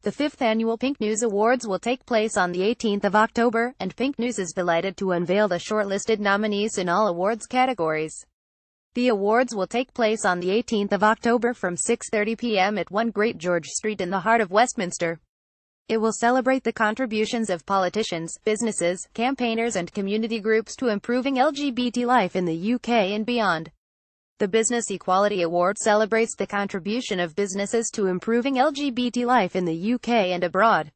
The 5th annual PinkNews Awards will take place on the 18th of October, and PinkNews is delighted to unveil the shortlisted nominees in all awards categories. The awards will take place on the 18th of October from 6:30 p.m. at 1 Great George Street in the heart of Westminster. It will celebrate the contributions of politicians, businesses, campaigners and community groups to improving LGBT life in the UK and beyond. The Business Equality Award celebrates the contribution of businesses to improving LGBT life in the UK and abroad.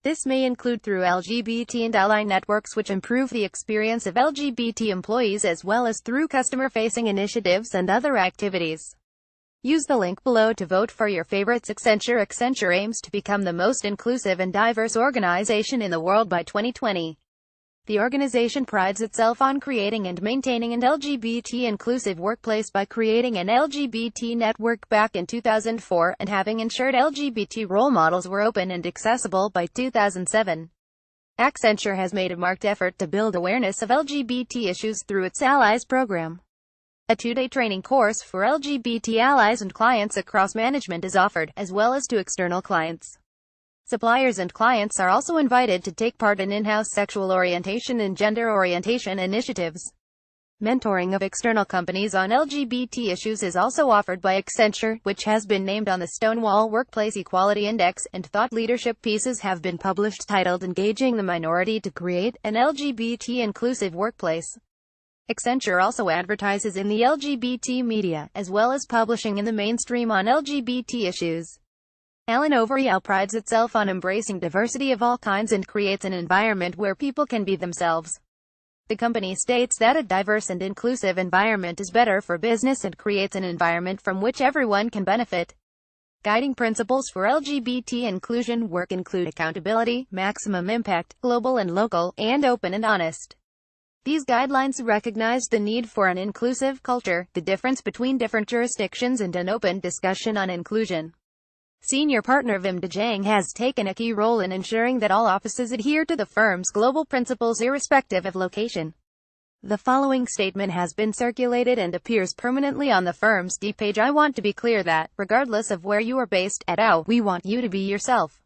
This may include through LGBT and ally networks which improve the experience of LGBT employees, as well as through customer-facing initiatives and other activities. Use the link below to vote for your favorites. Accenture aims to become the most inclusive and diverse organization in the world by 2020. The organization prides itself on creating and maintaining an LGBT-inclusive workplace by creating an LGBT network back in 2004, and having ensured LGBT role models were open and accessible by 2007. Accenture has made a marked effort to build awareness of LGBT issues through its Allies program. A 2-day training course for LGBT allies and clients across management is offered, as well as to external clients. Suppliers and clients are also invited to take part in in-house sexual orientation and gender orientation initiatives. Mentoring of external companies on LGBT issues is also offered by Accenture, which has been named on the Stonewall Workplace Equality Index, and thought leadership pieces have been published titled Engaging the Minority to Create an LGBT-Inclusive Workplace. Accenture also advertises in the LGBT media, as well as publishing in the mainstream on LGBT issues. Allen Overall prides itself on embracing diversity of all kinds and creates an environment where people can be themselves. The company states that a diverse and inclusive environment is better for business and creates an environment from which everyone can benefit. Guiding principles for LGBT inclusion work include accountability, maximum impact, global and local, and open and honest. These guidelines recognize the need for an inclusive culture, the difference between different jurisdictions, and an open discussion on inclusion. Senior partner Vim Dejang has taken a key role in ensuring that all offices adhere to the firm's global principles irrespective of location. The following statement has been circulated and appears permanently on the firm's D page. I want to be clear that, regardless of where you are based, at OW, we want you to be yourself.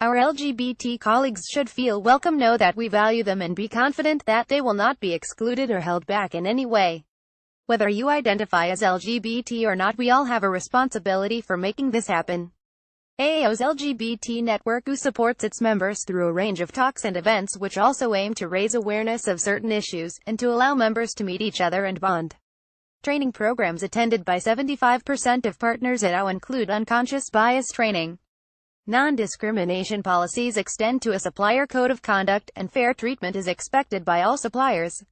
Our LGBT colleagues should feel welcome, know that we value them, and be confident that they will not be excluded or held back in any way. Whether you identify as LGBT or not, we all have a responsibility for making this happen. AAO's LGBT network supports its members through a range of talks and events which also aim to raise awareness of certain issues, and to allow members to meet each other and bond. Training programs attended by 75% of partners at AAO include unconscious bias training. Non-discrimination policies extend to a supplier code of conduct, and fair treatment is expected by all suppliers.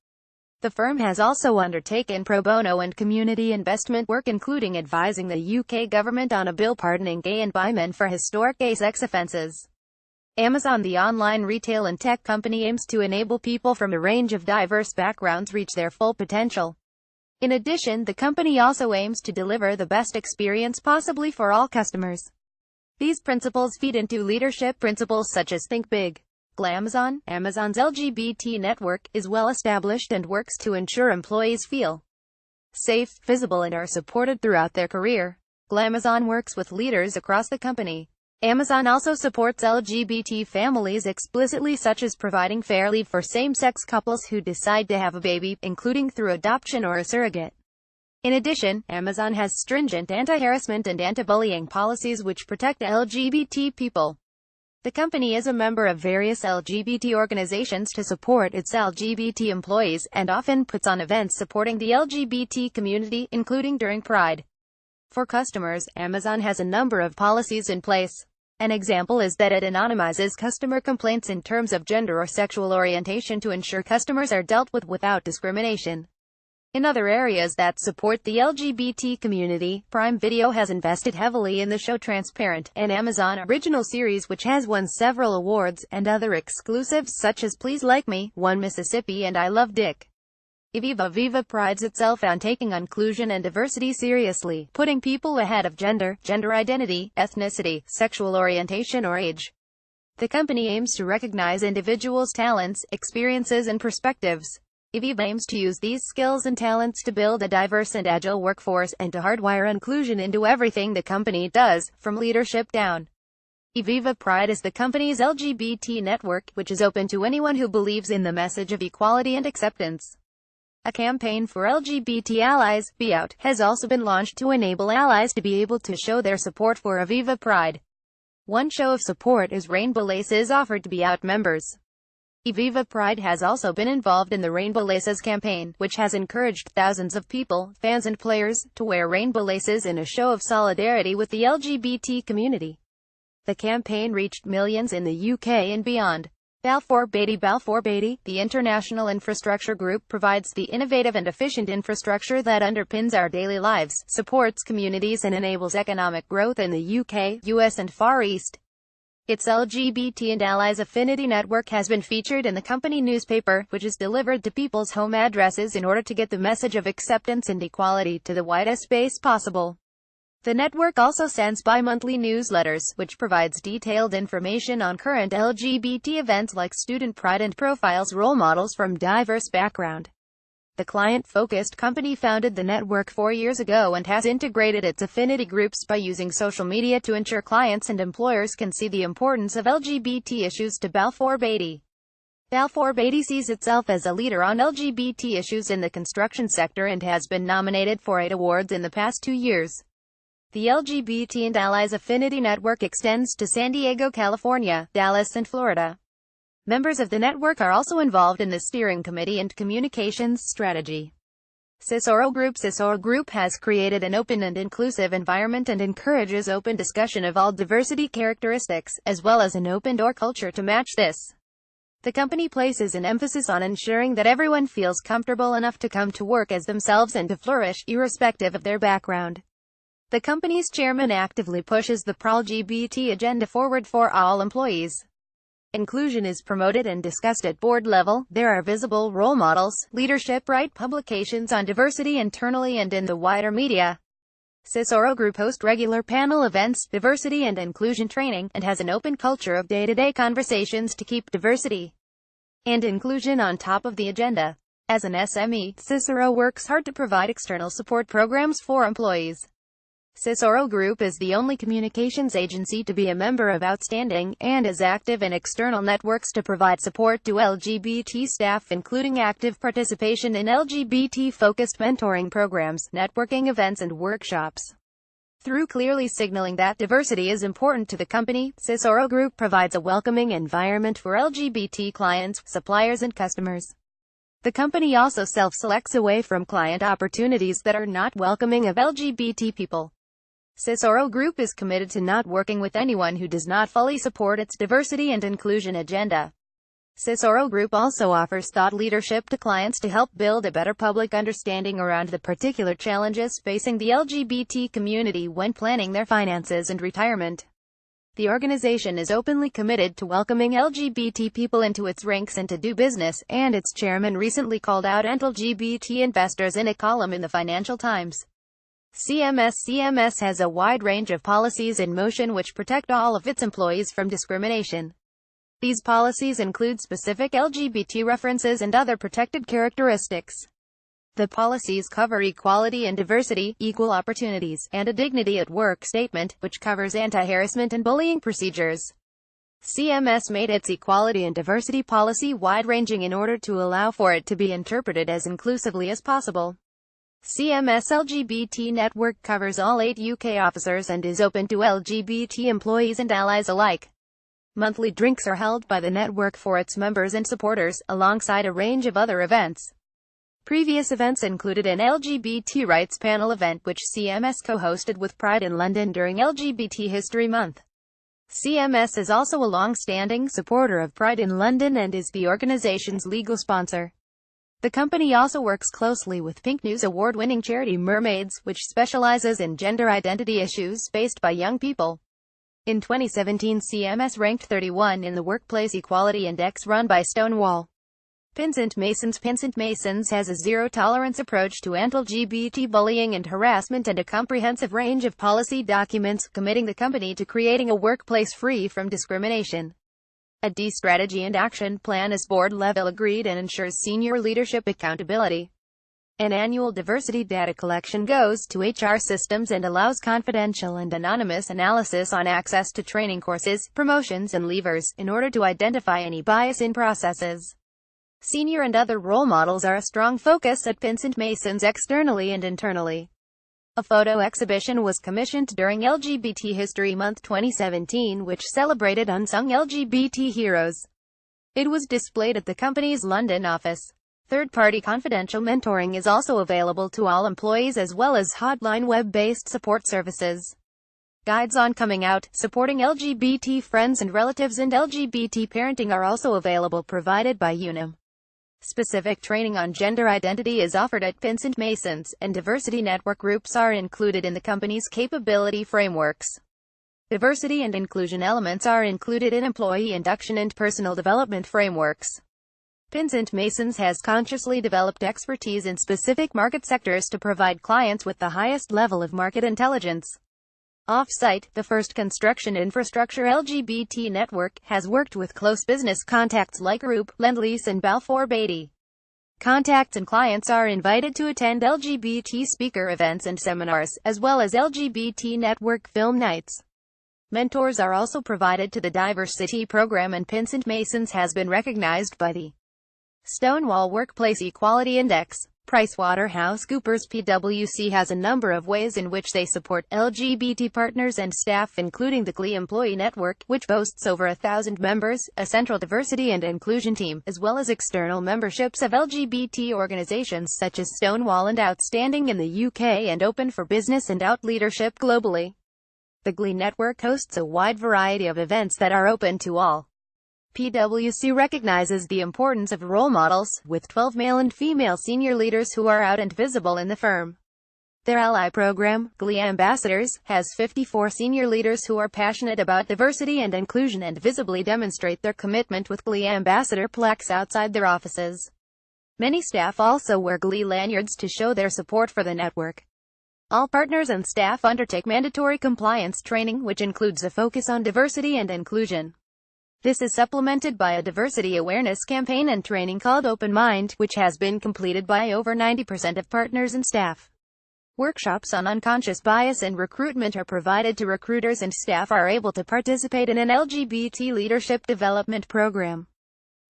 The firm has also undertaken pro bono and community investment work, including advising the UK government on a bill pardoning gay and bi men for historic gay sex offences. Amazon, the online retail and tech company, aims to enable people from a range of diverse backgrounds reach their full potential. In addition, the company also aims to deliver the best experience possibly for all customers. These principles feed into leadership principles such as Think Big. Glamazon, Amazon's LGBT network, is well established and works to ensure employees feel safe, visible, and are supported throughout their career. Glamazon works with leaders across the company. Amazon also supports LGBT families explicitly, such as providing fair leave for same-sex couples who decide to have a baby, including through adoption or a surrogate. In addition, Amazon has stringent anti-harassment and anti-bullying policies which protect LGBT people. The company is a member of various LGBT organizations to support its LGBT employees, and often puts on events supporting the LGBT community, including during Pride. For customers, Amazon has a number of policies in place. An example is that it anonymizes customer complaints in terms of gender or sexual orientation to ensure customers are dealt with without discrimination. In other areas that support the LGBT community, Prime Video has invested heavily in the show Transparent, an Amazon original series which has won several awards, and other exclusives such as Please Like Me, One Mississippi, and I Love Dick. Viva prides itself on taking inclusion and diversity seriously, putting people ahead of gender, gender identity, ethnicity, sexual orientation, or age. The company aims to recognize individuals' talents, experiences, and perspectives. Viva aims to use these skills and talents to build a diverse and agile workforce, and to hardwire inclusion into everything the company does, from leadership down. Viva Pride is the company's LGBT network, which is open to anyone who believes in the message of equality and acceptance. A campaign for LGBT allies, Be Out, has also been launched to enable allies to be able to show their support for Viva Pride. One show of support is Rainbow Laces offered to Be Out members. Viva Pride has also been involved in the Rainbow Laces campaign, which has encouraged thousands of people, fans and players, to wear rainbow laces in a show of solidarity with the LGBT community. The campaign reached millions in the UK and beyond. Balfour Beatty, the international infrastructure group, provides the innovative and efficient infrastructure that underpins our daily lives, supports communities and enables economic growth in the UK, US and Far East. Its LGBT and Allies Affinity Network has been featured in the company newspaper, which is delivered to people's home addresses in order to get the message of acceptance and equality to the widest base possible. The network also sends bi-monthly newsletters, which provides detailed information on current LGBT events like student pride and profiles role models from diverse background. The client-focused company founded the network 4 years ago and has integrated its affinity groups by using social media to ensure clients and employers can see the importance of LGBT issues to Balfour Beatty. Balfour Beatty sees itself as a leader on LGBT issues in the construction sector and has been nominated for 8 awards in the past 2 years. The LGBT and Allies Affinity Network extends to San Diego, California, Dallas and Florida. Members of the network are also involved in the steering committee and communications strategy. Cicero Group has created an open and inclusive environment and encourages open discussion of all diversity characteristics, as well as an open-door culture to match this. The company places an emphasis on ensuring that everyone feels comfortable enough to come to work as themselves and to flourish, irrespective of their background. The company's chairman actively pushes the pro-LGBT agenda forward for all employees. Inclusion is promoted and discussed at board level. There are visible role models, leadership right publications on diversity internally and in the wider media. Cicero Group hosts regular panel events, diversity and inclusion training, and has an open culture of day-to-day conversations to keep diversity and inclusion on top of the agenda. As an SME, Cicero works hard to provide external support programs for employees. Cicero Group is the only communications agency to be a member of Outstanding, and is active in external networks to provide support to LGBT staff, including active participation in LGBT-focused mentoring programs, networking events and workshops. Through clearly signaling that diversity is important to the company, Cicero Group provides a welcoming environment for LGBT clients, suppliers and customers. The company also self-selects away from client opportunities that are not welcoming of LGBT people. Cicero Group is committed to not working with anyone who does not fully support its diversity and inclusion agenda. Cicero Group also offers thought leadership to clients to help build a better public understanding around the particular challenges facing the LGBT community when planning their finances and retirement. The organization is openly committed to welcoming LGBT people into its ranks and to do business, and its chairman recently called out anti-LGBT investors in a column in the Financial Times. CMS has a wide range of policies in motion which protect all of its employees from discrimination. These policies include specific LGBT references and other protected characteristics. The policies cover equality and diversity, equal opportunities, and a dignity at work statement, which covers anti-harassment and bullying procedures. CMS made its equality and diversity policy wide-ranging in order to allow for it to be interpreted as inclusively as possible. CMS LGBT network covers all 8 UK officers and is open to LGBT employees and allies alike. Monthly drinks are held by the network for its members and supporters, alongside a range of other events. Previous events included an LGBT rights panel event which CMS co-hosted with Pride in London during LGBT History Month. CMS is also a long-standing supporter of Pride in London and is the organization's legal sponsor. The company also works closely with PinkNews Award-winning charity Mermaids, which specializes in gender identity issues faced by young people. In 2017, CMS ranked 31 in the Workplace Equality Index run by Stonewall. Pinsent Masons has a zero-tolerance approach to anti-LGBT bullying and harassment and a comprehensive range of policy documents, committing the company to creating a workplace free from discrimination. A D strategy and action plan is board-level agreed and ensures senior leadership accountability. An annual diversity data collection goes to HR systems and allows confidential and anonymous analysis on access to training courses, promotions and levers, in order to identify any bias in processes. Senior and other role models are a strong focus at Vincent Mason's externally and internally. A photo exhibition was commissioned during LGBT History Month 2017 which celebrated unsung LGBT heroes. It was displayed at the company's London office. Third-party confidential mentoring is also available to all employees as well as hotline web-based support services. Guides on coming out, supporting LGBT friends and relatives and LGBT parenting are also available, provided by UNAM. Specific training on gender identity is offered at Vincent Mason's, and diversity network groups are included in the company's capability frameworks. Diversity and inclusion elements are included in employee induction and personal development frameworks. Vincent Mason's has consciously developed expertise in specific market sectors to provide clients with the highest level of market intelligence. Off-site, the first construction infrastructure LGBT network has worked with close business contacts like Group, Lend-Lease and Balfour Beatty. Contacts and clients are invited to attend LGBT speaker events and seminars, as well as LGBT network film nights. Mentors are also provided to the Diversity program, and Vincent Mason's has been recognized by the Stonewall Workplace Equality Index. PricewaterhouseCoopers PwC has a number of ways in which they support LGBT partners and staff, including the GLE Employee Network, which boasts over 1,000 members, a central diversity and inclusion team, as well as external memberships of LGBT organizations such as Stonewall and Outstanding in the UK and Open for Business and Out Leadership globally. The GLE network hosts a wide variety of events that are open to all. PwC recognizes the importance of role models, with 12 male and female senior leaders who are out and visible in the firm. Their ally program, GLE Ambassadors, has 54 senior leaders who are passionate about diversity and inclusion and visibly demonstrate their commitment with GLE Ambassador plaques outside their offices. Many staff also wear GLE lanyards to show their support for the network. All partners and staff undertake mandatory compliance training, which includes a focus on diversity and inclusion. This is supplemented by a diversity awareness campaign and training called Open Mind, which has been completed by over 90% of partners and staff. Workshops on unconscious bias and recruitment are provided to recruiters, and staff are able to participate in an LGBT leadership development program.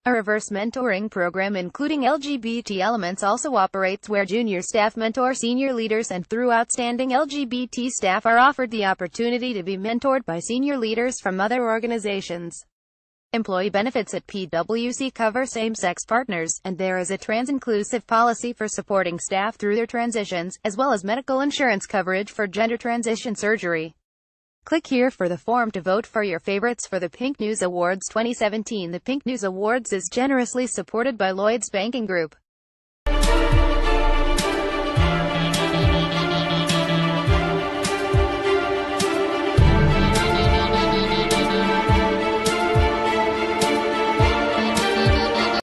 A reverse mentoring program including LGBT elements also operates, where junior staff mentor senior leaders, and through outstanding LGBT staff are offered the opportunity to be mentored by senior leaders from other organizations. Employee benefits at PwC cover same-sex partners, and there is a trans-inclusive policy for supporting staff through their transitions, as well as medical insurance coverage for gender transition surgery. Click here for the form to vote for your favorites for the PinkNews Awards 2017. The PinkNews Awards is generously supported by Lloyds Banking Group.